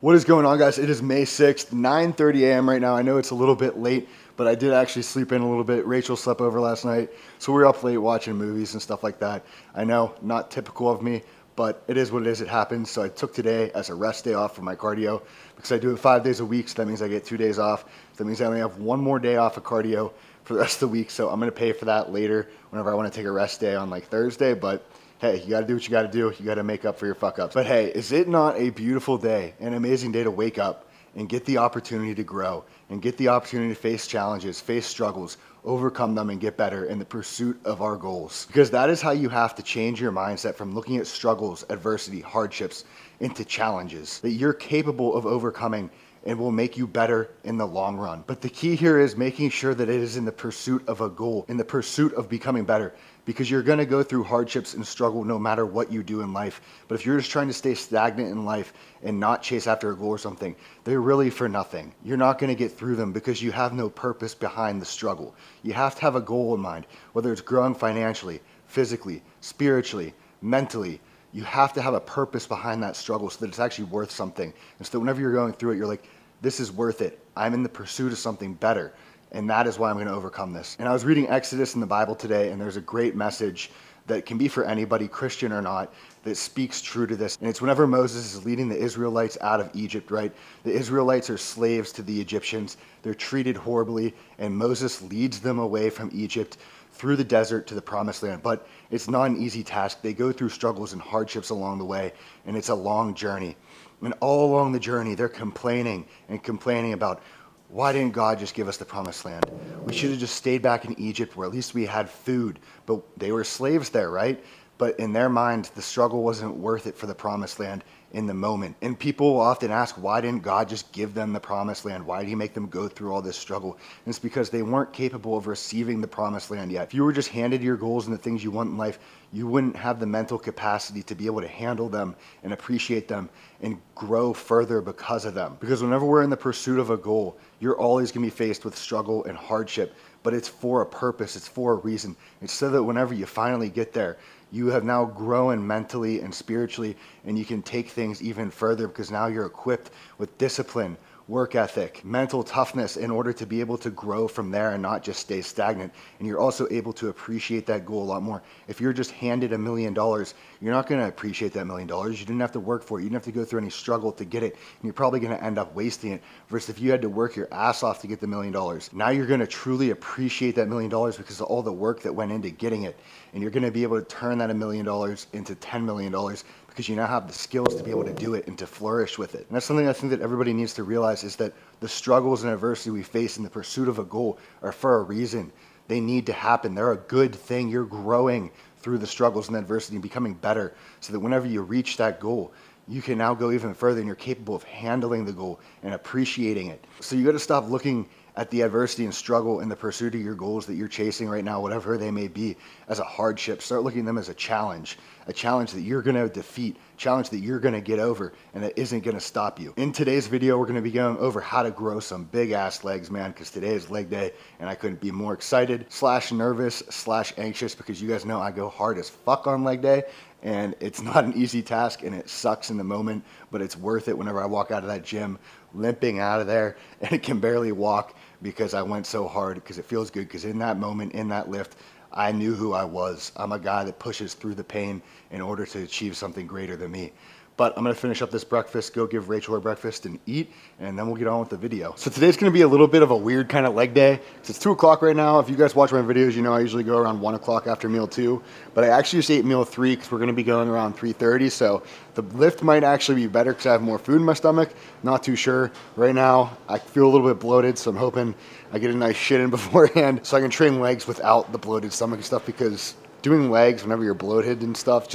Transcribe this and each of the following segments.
What is going on, guys? It is May 6th, 9:30 a.m. right now. I know it's a little bit late, but I did actually sleep in a little bit. Rachel slept over last night, so we were up late watching movies and stuff like that. I know, not typical of me, but it is what it is. It happens. So I took today as a rest day off for my cardio because I do it 5 days a week, so that means I get 2 days off. That means I only have one more day off of cardio for the rest of the week, so I'm going to pay for that later whenever I want to take a rest day on like Thursday, but hey, you got to do what you got to do. You got to make up for your fuck ups. But hey, is it not a beautiful day, an amazing day to wake up and get the opportunity to grow and get the opportunity to face challenges, face struggles, overcome them, and get better in the pursuit of our goals? Because that is how you have to change your mindset from looking at struggles, adversity, hardships into challenges that you're capable of overcoming and will make you better in the long run. But the key here is making sure that it is in the pursuit of a goal, in the pursuit of becoming better, because you're gonna go through hardships and struggle no matter what you do in life. But if you're just trying to stay stagnant in life and not chase after a goal or something, they're really for nothing. You're not gonna get through them because you have no purpose behind the struggle. You have to have a goal in mind, whether it's growing financially, physically, spiritually, mentally. You have to have a purpose behind that struggle so that it's actually worth something. And so whenever you're going through it, you're like, this is worth it. I'm in the pursuit of something better. And that is why I'm going to overcome this. And I was reading Exodus in the Bible today, and there's a great message that can be for anybody, Christian or not, that speaks true to this. And it's whenever Moses is leading the Israelites out of Egypt, right? The Israelites are slaves to the Egyptians. They're treated horribly, and Moses leads them away from Egypt through the desert to the promised land. But it's not an easy task. They go through struggles and hardships along the way, and it's a long journey. And all along the journey, they're complaining and complaining about, why didn't God just give us the promised land? We should have just stayed back in Egypt where at least we had food. But they were slaves there, right? But in their mind, the struggle wasn't worth it for the promised land in the moment. And people will often ask, why didn't God just give them the promised land? Why did he make them go through all this struggle? And it's because they weren't capable of receiving the promised land yet. If you were just handed your goals and the things you want in life, you wouldn't have the mental capacity to be able to handle them and appreciate them and grow further because of them. Because whenever we're in the pursuit of a goal, you're always going to be faced with struggle and hardship, but it's for a purpose, it's for a reason. It's so that whenever you finally get there, you have now grown mentally and spiritually, and you can take things even further because now you're equipped with discipline, work ethic, mental toughness in order to be able to grow from there and not just stay stagnant. And you're also able to appreciate that goal a lot more. If you're just handed $1 million, you're not going to appreciate that $1 million. You didn't have to work for it. You didn't have to go through any struggle to get it. And you're probably going to end up wasting it. Versus if you had to work your ass off to get the $1 million, now you're going to truly appreciate that $1 million because of all the work that went into getting it. And you're going to be able to turn that $1 million into $10 million because you now have the skills to be able to do it and to flourish with it. And that's something I think that everybody needs to realize, is that the struggles and adversity we face in the pursuit of a goal are for a reason. They need to happen. They're a good thing. You're growing through the struggles and adversity and becoming better so that whenever you reach that goal, you can now go even further and you're capable of handling the goal and appreciating it. So you got to stop looking at the adversity and struggle in the pursuit of your goals that you're chasing right now, whatever they may be, as a hardship. Start looking at them as a challenge that you're going to defeat, challenge that you're going to get over, and that isn't going to stop you. In today's video, we're going to be going over how to grow some big ass legs, man, because today is leg day, and I couldn't be more excited / nervous / anxious, because you guys know I go hard as fuck on leg day, and it's not an easy task, and it sucks in the moment, but it's worth it whenever I walk out of that gym limping out of there and it can barely walk because I went so hard, because it feels good, because in that moment, in that lift, I knew who I was. I'm a guy that pushes through the pain in order to achieve something greater than me. But I'm going to finish up this breakfast, go give Rachel her breakfast and eat, and then we'll get on with the video. So today's going to be a little bit of a weird kind of leg day. It's 2 o'clock right now. If you guys watch my videos, you know I usually go around 1 o'clock after meal 2. But I actually just ate meal 3 because we're going to be going around 3:30. So the lift might actually be better because I have more food in my stomach. Not too sure. Right now, I feel a little bit bloated, so I'm hoping I get a nice shit in beforehand so I can train legs without the bloated stomach and stuff, because doing legs whenever you're bloated and stuff,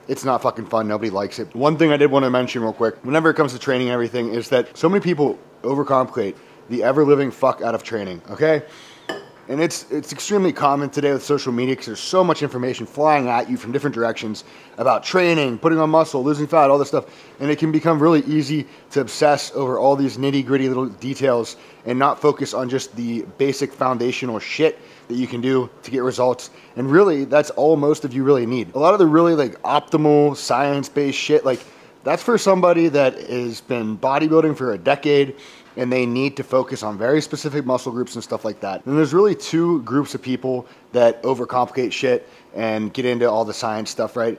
it's not fucking fun. Nobody likes it. One thing I did want to mention real quick, whenever it comes to training and everything, is that so many people overcomplicate the ever-living fuck out of training, okay? And it's extremely common today with social media because there's so much information flying at you from different directions about training, putting on muscle, losing fat, all this stuff. And it can become really easy to obsess over all these nitty-gritty little details and not focus on just the basic foundational shit that you can do to get results. And really, that's all most of you really need. A lot of the really like optimal science-based shit, like That's for somebody that has been bodybuilding for a decade and they need to focus on very specific muscle groups and stuff like that. And there's really two groups of people that overcomplicate shit and get into all the science stuff, right?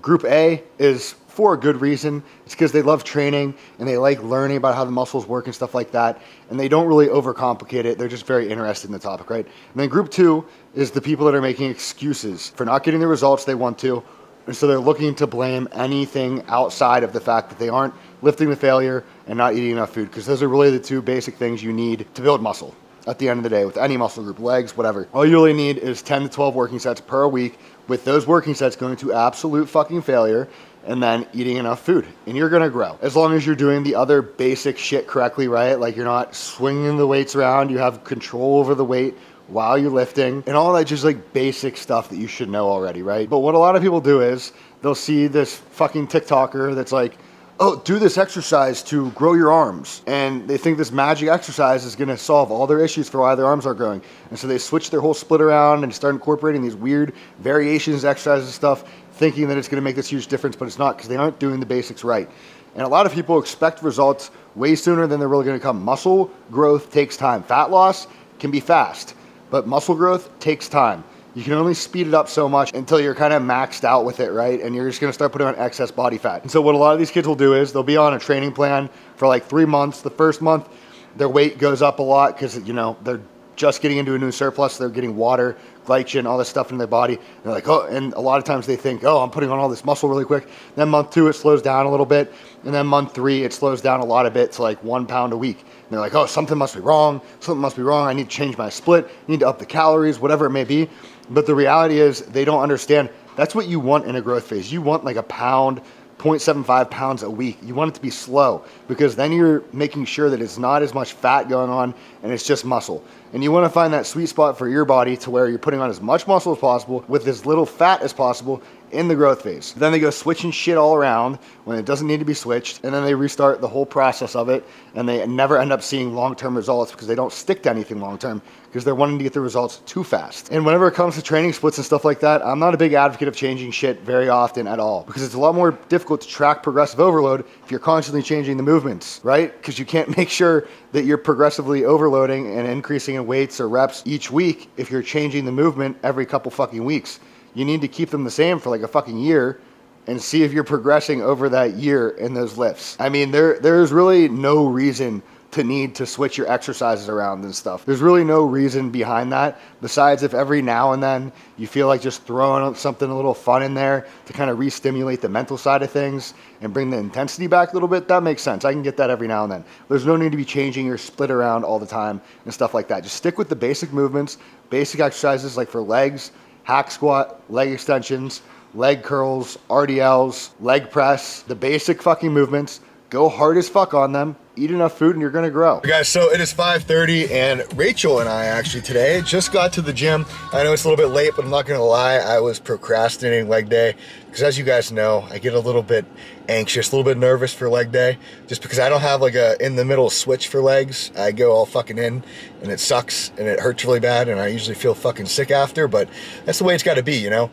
Group A is for a good reason. It's because they love training and they like learning about how the muscles work and stuff like that. And they don't really overcomplicate it. They're just very interested in the topic, right? And then group two is the people that are making excuses for not getting the results they want to. And so they're looking to blame anything outside of the fact that they aren't lifting the failure and not eating enough food, because those are really the two basic things you need to build muscle at the end of the day with any muscle group, legs, whatever. All you really need is 10 to 12 working sets per week, with those working sets going to absolute fucking failure, and then eating enough food, and you're gonna grow. As long as you're doing the other basic shit correctly, right? Like you're not swinging the weights around, you have control over the weight while you're lifting, and all that just like basic stuff that you should know already, right? But what a lot of people do is they'll see this fucking TikToker that's like, oh, do this exercise to grow your arms. And they think this magic exercise is gonna solve all their issues for why their arms aren't growing. And so they switch their whole split around and start incorporating these weird variations, exercises, and stuff, thinking that it's gonna make this huge difference, but it's not, because they aren't doing the basics right. And a lot of people expect results way sooner than they're really gonna come. Muscle growth takes time. Fat loss can be fast, but muscle growth takes time. You can only speed it up so much until you're kind of maxed out with it, right? And you're just gonna start putting on excess body fat. And so what a lot of these kids will do is they'll be on a training plan for like 3 months. The first month, their weight goes up a lot because, you know, they're just getting into a new surplus. They're getting water, glycogen, all this stuff in their body. And they're like, oh, and a lot of times they think, oh, I'm putting on all this muscle really quick. Then month 2, it slows down a little bit. And then month 3, it slows down a lot of bit to like 1 pound a week. And they're like, oh, something must be wrong. Something must be wrong. I need to change my split. I need to up the calories, whatever it may be. But the reality is they don't understand that's what you want in a growth phase. You want like a pound, 0.75 pounds a week. You want it to be slow, because then you're making sure that it's not as much fat going on and it's just muscle. And you want to find that sweet spot for your body to where you're putting on as much muscle as possible with as little fat as possible in the growth phase. Then they go switching shit all around when it doesn't need to be switched, and then they restart the whole process of it, and they never end up seeing long-term results because they don't stick to anything long-term, because they're wanting to get the results too fast. And whenever it comes to training splits and stuff like that, I'm not a big advocate of changing shit very often at all, because it's a lot more difficult to track progressive overload if you're constantly changing the movements, right? Because you can't make sure that you're progressively overloading and increasing in weights or reps each week if you're changing the movement every couple fucking weeks. You need to keep them the same for like a fucking year and see if you're progressing over that year in those lifts. I mean, there's really no reason to need to switch your exercises around and stuff. There's really no reason behind that, besides if every now and then you feel like just throwing something a little fun in there to kind of re-stimulate the mental side of things and bring the intensity back a little bit. That makes sense. I can get that every now and then. There's no need to be changing your split around all the time and stuff like that. Just stick with the basic movements, basic exercises like for legs, hack squat, leg extensions, leg curls, RDLs, leg press, the basic fucking movements. Go hard as fuck on them, eat enough food, and you're gonna grow. Guys, so it is 5:30, and Rachel and I actually today just got to the gym. I know it's a little bit late, but I'm not gonna lie, I was procrastinating leg day, because as you guys know, I get a little bit anxious, a little bit nervous for leg day, just because I don't have like a in the middle switch for legs. I go all fucking in, and it sucks, and it hurts really bad, and I usually feel fucking sick after, but that's the way it's gotta be, you know?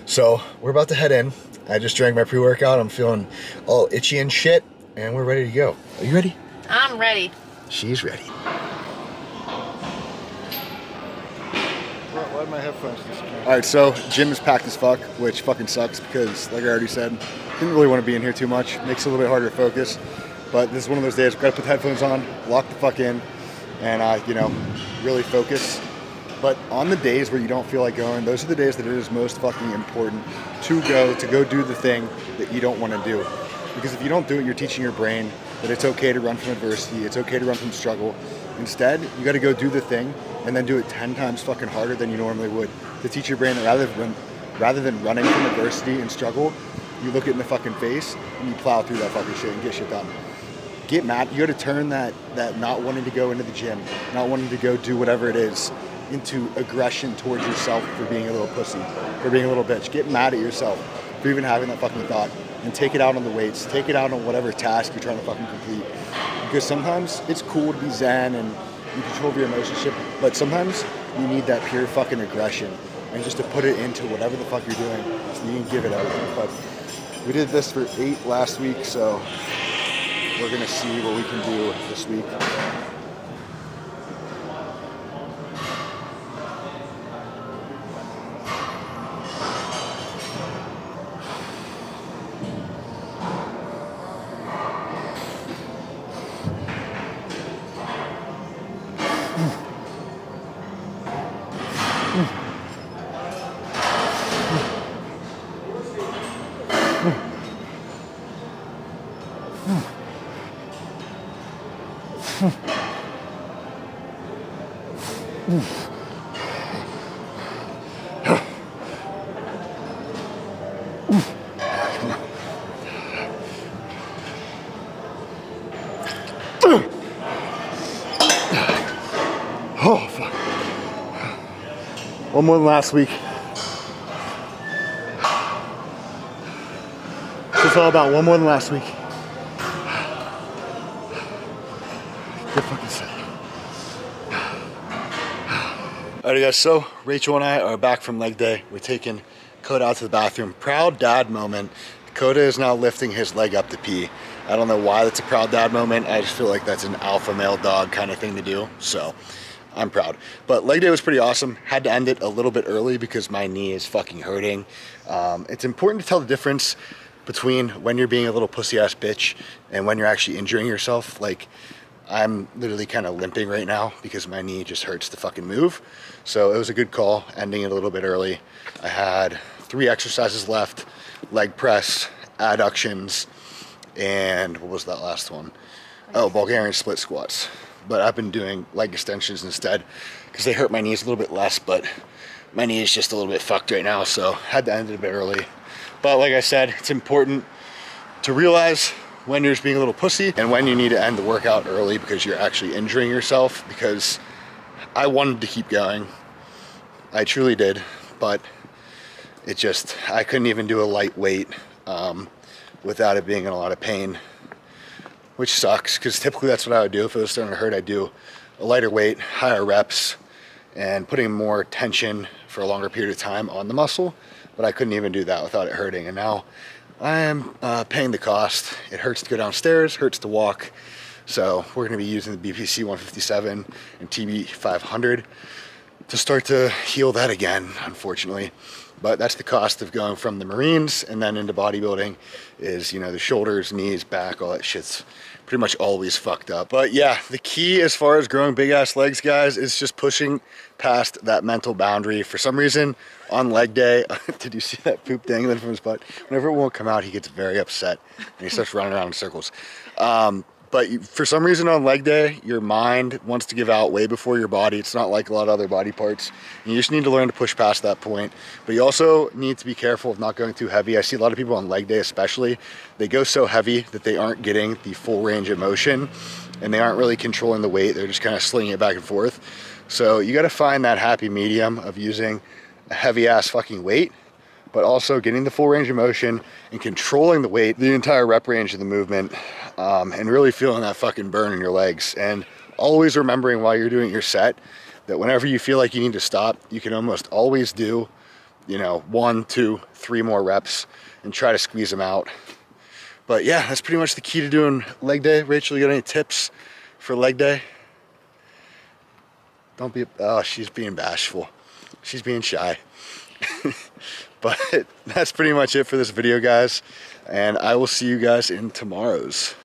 So we're about to head in. I just drank my pre-workout. I'm feeling all itchy and shit, and we're ready to go. Are you ready? I'm ready. She's ready. Why my headphones disappear? All right, so gym is packed as fuck, which fucking sucks because, like I already said, didn't really want to be in here too much. Makes it a little bit harder to focus. But this is one of those days where I gotta put the headphones on, lock the fuck in, and you know, really focus. But on the days where you don't feel like going, those are the days that it is most fucking important to go do the thing that you don't want to do. Because if you don't do it, you're teaching your brain that it's okay to run from adversity, it's okay to run from struggle. Instead, you got to go do the thing and then do it 10 times fucking harder than you normally would, to teach your brain that rather than running from adversity and struggle, you look it in the fucking face and you plow through that fucking shit and get shit done. Get mad. You got to turn that not wanting to go into the gym, not wanting to go do whatever it is, into aggression towards yourself for being a little pussy, for being a little bitch. Get mad at yourself for even having that fucking thought, and take it out on the weights, take it out on whatever task you're trying to fucking complete. Because sometimes it's cool to be zen and you control your emotionship, but sometimes you need that pure fucking aggression and just to put it into whatever the fuck you're doing so you can give it everything. But We did this for 8 last week, so we're gonna see what we can do this week. Oh, fuck. One more than last week. It's all about one more than last week. Get fucking set. Alright guys, so Rachel and I are back from leg day. We're taking Coda out to the bathroom. Proud dad moment. Coda is now lifting his leg up to pee. I don't know why that's a proud dad moment. I just feel like that's an alpha male dog kind of thing to do. So I'm proud. But leg day was pretty awesome. Had to end it a little bit early because my knee is fucking hurting. It's important to tell the difference between when you're being a little pussy ass bitch and when you're actually injuring yourself. Like, I'm literally kind of limping right now because my knee just hurts to fucking move. So it was a good call ending it a little bit early. I had 3 exercises left: leg press, adductions, and what was that last one? Oh, Bulgarian split squats. But I've been doing leg extensions instead because they hurt my knees a little bit less, but my knee is just a little bit fucked right now, so had to end it a bit early. But like I said, it's important to realize when you're just being a little pussy and when you need to end the workout early because you're actually injuring yourself. Because I wanted to keep going, I truly did, but it just, I couldn't even do a light weight without it being in a lot of pain, which sucks because typically that's what I would do. If it was starting to hurt, I'd do a lighter weight, higher reps, and putting more tension for a longer period of time on the muscle. But I couldn't even do that without it hurting. And now I am paying the cost. It hurts to go downstairs, hurts to walk. So we're gonna be using the BPC 157 and TB 500 to start to heal that again, unfortunately. But that's the cost of going from the Marines and then into bodybuilding is, you know, the shoulders, knees, back, all that shit's pretty much always fucked up. But yeah, the key as far as growing big ass legs, guys, is just pushing past that mental boundary. For some reason on leg day, did you see that poop dangling from his butt? Whenever it won't come out, he gets very upset and he starts running around in circles. But for some reason on leg day, your mind wants to give out way before your body. It's not like a lot of other body parts. You just need to learn to push past that point. But you also need to be careful of not going too heavy. I see a lot of people on leg day especially, they go so heavy that they aren't getting the full range of motion and they aren't really controlling the weight. They're just kind of slinging it back and forth. So you got to find that happy medium of using a heavy ass fucking weight, but also getting the full range of motion and controlling the weight, the entire rep range of the movement, and really feeling that fucking burn in your legs. And always remembering while you're doing your set that whenever you feel like you need to stop, you can almost always do, you know, 1, 2, 3 more reps and try to squeeze them out. But yeah, that's pretty much the key to doing leg day. Rachel, you got any tips for leg day? Don't be, oh, she's being bashful. She's being shy. But that's pretty much it for this video, guys. And I will see you guys in tomorrow's.